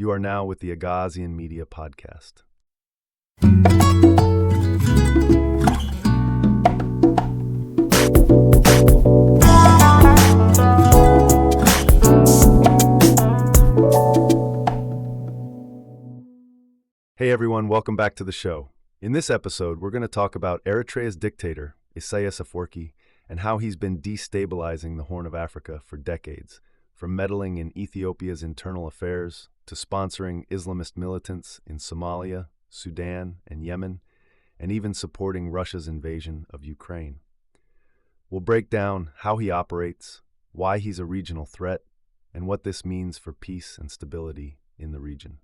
You are now with the Aggressor Media Podcast. Hey everyone, welcome back to the show. In this episode, we're going to talk about Eritrea's dictator, Abiy, and how he's been destabilizing the Horn of Africa for decades, from meddling in Ethiopia's internal affairs to sponsoring Islamist militants in Somalia, Sudan, and Yemen, and even supporting Russia's invasion of Ukraine. We'll break down how he operates, why he's a regional threat, and what this means for peace and stability in the region.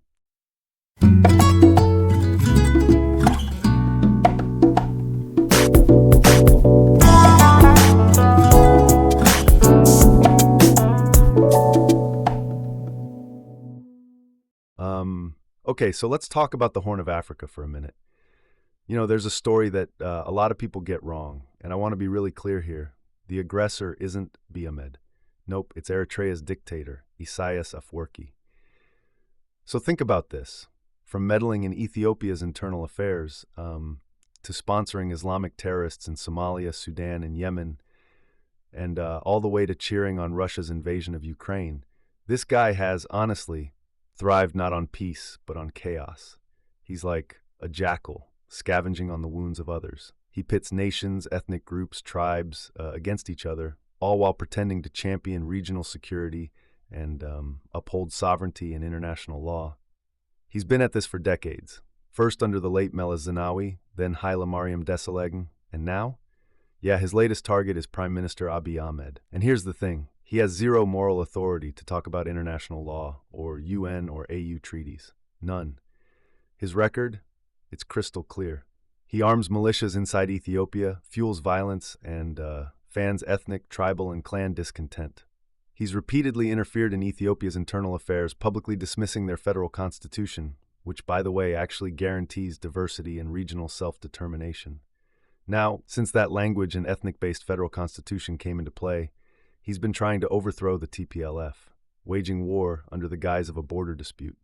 Okay, so let's talk about the Horn of Africa for a minute. You know, there's a story that a lot of people get wrong, and I want to be really clear here. The aggressor isn't Abiy. Nope, it's Eritrea's dictator, Abiy. So think about this. From meddling in Ethiopia's internal affairs to sponsoring Islamic terrorists in Somalia, Sudan, and Yemen, and all the way to cheering on Russia's invasion of Ukraine, this guy has, honestly, thrived not on peace, but on chaos. He's like a jackal, scavenging on the wounds of others. He pits nations, ethnic groups, tribes against each other, all while pretending to champion regional security and uphold sovereignty and international law. He's been at this for decades, first under the late Meles Zenawi, then Haile Mariam Desalegn, and now? Yeah, his latest target is Prime Minister Abiy Ahmed. And here's the thing. He has zero moral authority to talk about international law or UN or AU treaties. None. His record? It's crystal clear. He arms militias inside Ethiopia, fuels violence, and fans ethnic, tribal, and clan discontent. He's repeatedly interfered in Ethiopia's internal affairs, publicly dismissing their federal constitution, which, by the way, actually guarantees diversity and regional self-determination. Now, since that language and ethnic-based federal constitution came into play, he's been trying to overthrow the TPLF, waging war under the guise of a border dispute.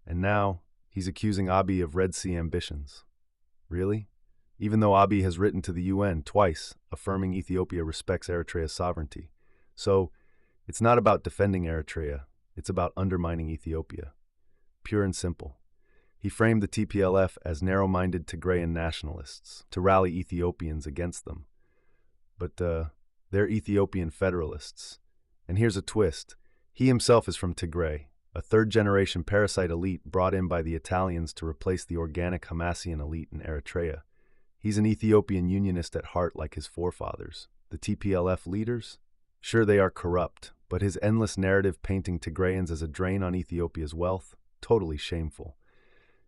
And now, he's accusing Abiy of Red Sea ambitions. Really? Even though Abiy has written to the UN twice, affirming Ethiopia respects Eritrea's sovereignty. So, it's not about defending Eritrea, it's about undermining Ethiopia. Pure and simple. He framed the TPLF as narrow-minded Tigrayan nationalists to rally Ethiopians against them. But they're Ethiopian federalists. And here's a twist. He himself is from Tigray, a third-generation parasite elite brought in by the Italians to replace the organic Hamassian elite in Eritrea. He's an Ethiopian unionist at heart like his forefathers. The TPLF leaders? Sure, they are corrupt, but his endless narrative painting Tigrayans as a drain on Ethiopia's wealth? Totally shameful.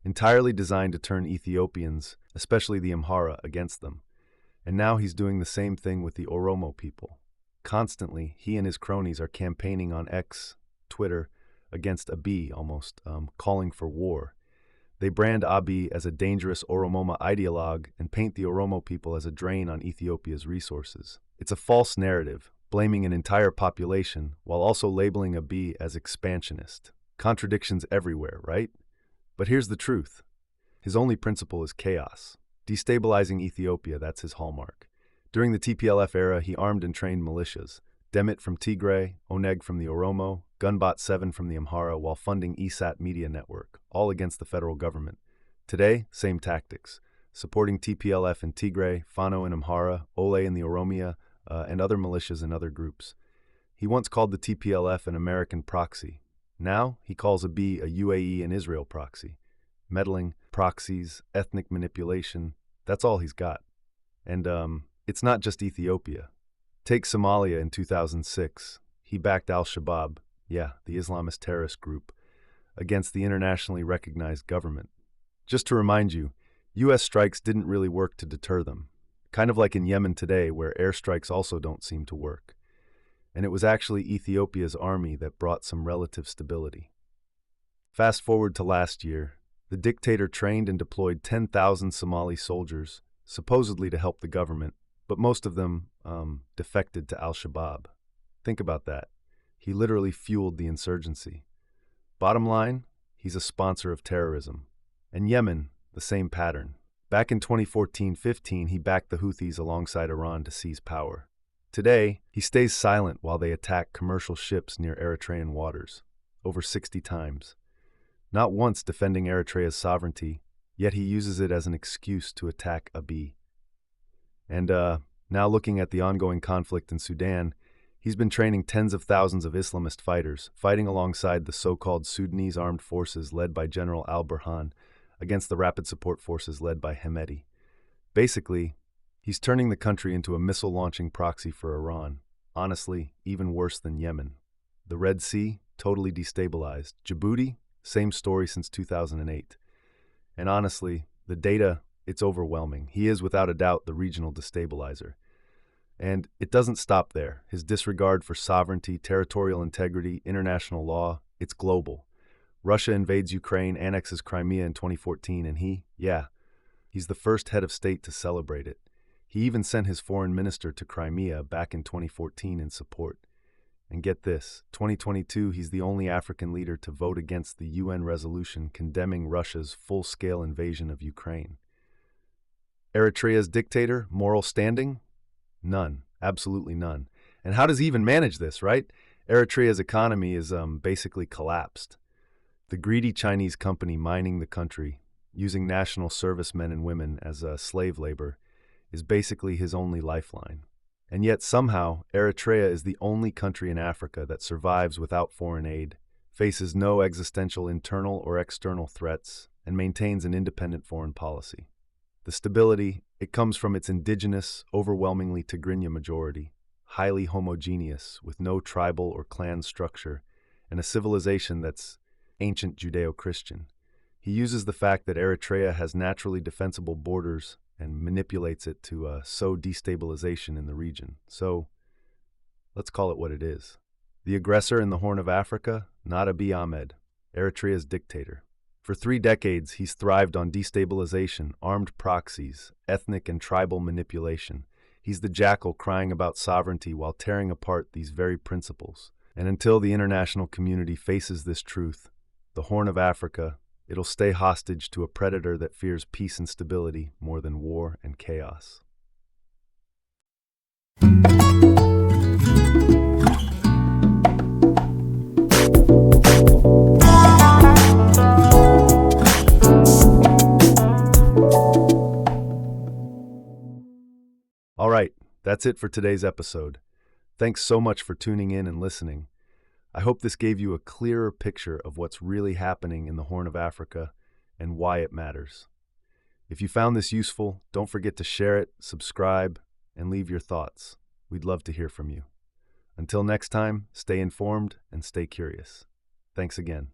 Entirely designed to turn Ethiopians, especially the Amhara, against them. And now he's doing the same thing with the Oromo people. Constantly, he and his cronies are campaigning on X, Twitter, against Abiy almost, calling for war. They brand Abiy as a dangerous Oromoma ideologue and paint the Oromo people as a drain on Ethiopia's resources. It's a false narrative, blaming an entire population while also labeling Abiy as expansionist. Contradictions everywhere, right? But here's the truth. His only principle is chaos. Destabilizing Ethiopia, that's his hallmark. During the TPLF era, he armed and trained militias. Demit from Tigray, Oneg from the Oromo, Gunbot 7 from the Amhara, while funding ESAT media network, all against the federal government. Today, same tactics. Supporting TPLF in Tigray, Fano in Amhara, Ole in the Oromia, and other militias and other groups. He once called the TPLF an American proxy. Now, he calls Abiy a UAE and Israel proxy. Meddling, proxies, ethnic manipulation, that's all he's got. And it's not just Ethiopia. Take Somalia in 2006. He backed al-Shabaab, the Islamist terrorist group, against the internationally recognized government. Just to remind you, U.S. strikes didn't really work to deter them. Kind of like in Yemen today, where airstrikes also don't seem to work. And it was actually Ethiopia's army that brought some relative stability. Fast forward to last year, the dictator trained and deployed 10,000 Somali soldiers, supposedly to help the government, but most of them defected to al-Shabaab. Think about that. He literally fueled the insurgency. Bottom line, he he's a sponsor of terrorism. And Yemen, the same pattern. Back in 2014-15, he backed the Houthis alongside Iran to seize power. Today, he stays silent while they attack commercial ships near Eritrean waters, over 60 times. Not once defending Eritrea's sovereignty, yet he uses it as an excuse to attack Abiy. And now looking at the ongoing conflict in Sudan, he's been training tens of thousands of Islamist fighters, fighting alongside the so-called Sudanese armed forces led by General al-Burhan against the rapid support forces led by Hemedti. Basically, he's turning the country into a missile-launching proxy for Iran. Honestly, even worse than Yemen. The Red Sea, totally destabilized. Djibouti, same story since 2008. And honestly, the data, it's overwhelming. He is, without a doubt, the regional destabilizer. And it doesn't stop there. His disregard for sovereignty, territorial integrity, international law, it's global. Russia invades Ukraine, annexes Crimea in 2014, and he's the first head of state to celebrate it. He even sent his foreign minister to Crimea back in 2014 in support. And get this, 2022, he's the only African leader to vote against the UN resolution condemning Russia's full-scale invasion of Ukraine. Eritrea's dictator, moral standing? None. Absolutely none. And how does he even manage this, right? Eritrea's economy is basically collapsed. The greedy Chinese company mining the country, using national servicemen and women as slave labor, is basically his only lifeline. And yet somehow, Eritrea is the only country in Africa that survives without foreign aid, faces no existential internal or external threats, and maintains an independent foreign policy. The stability, it comes from its indigenous, overwhelmingly Tigrinya majority, highly homogeneous, with no tribal or clan structure, and a civilization that's ancient Judeo-Christian. He uses the fact that Eritrea has naturally defensible borders and manipulates it to sow destabilization in the region. So, let's call it what it is. The aggressor in the Horn of Africa, not Abiy Ahmed, Eritrea's dictator. For 3 decades, he's thrived on destabilization, armed proxies, ethnic and tribal manipulation. He's the jackal crying about sovereignty while tearing apart these very principles. And until the international community faces this truth, the Horn of Africa, it'll stay hostage to a predator that fears peace and stability more than war and chaos. All right, that's it for today's episode. Thanks so much for tuning in and listening. I hope this gave you a clearer picture of what's really happening in the Horn of Africa and why it matters. If you found this useful, don't forget to share it, subscribe, and leave your thoughts. We'd love to hear from you. Until next time, stay informed and stay curious. Thanks again.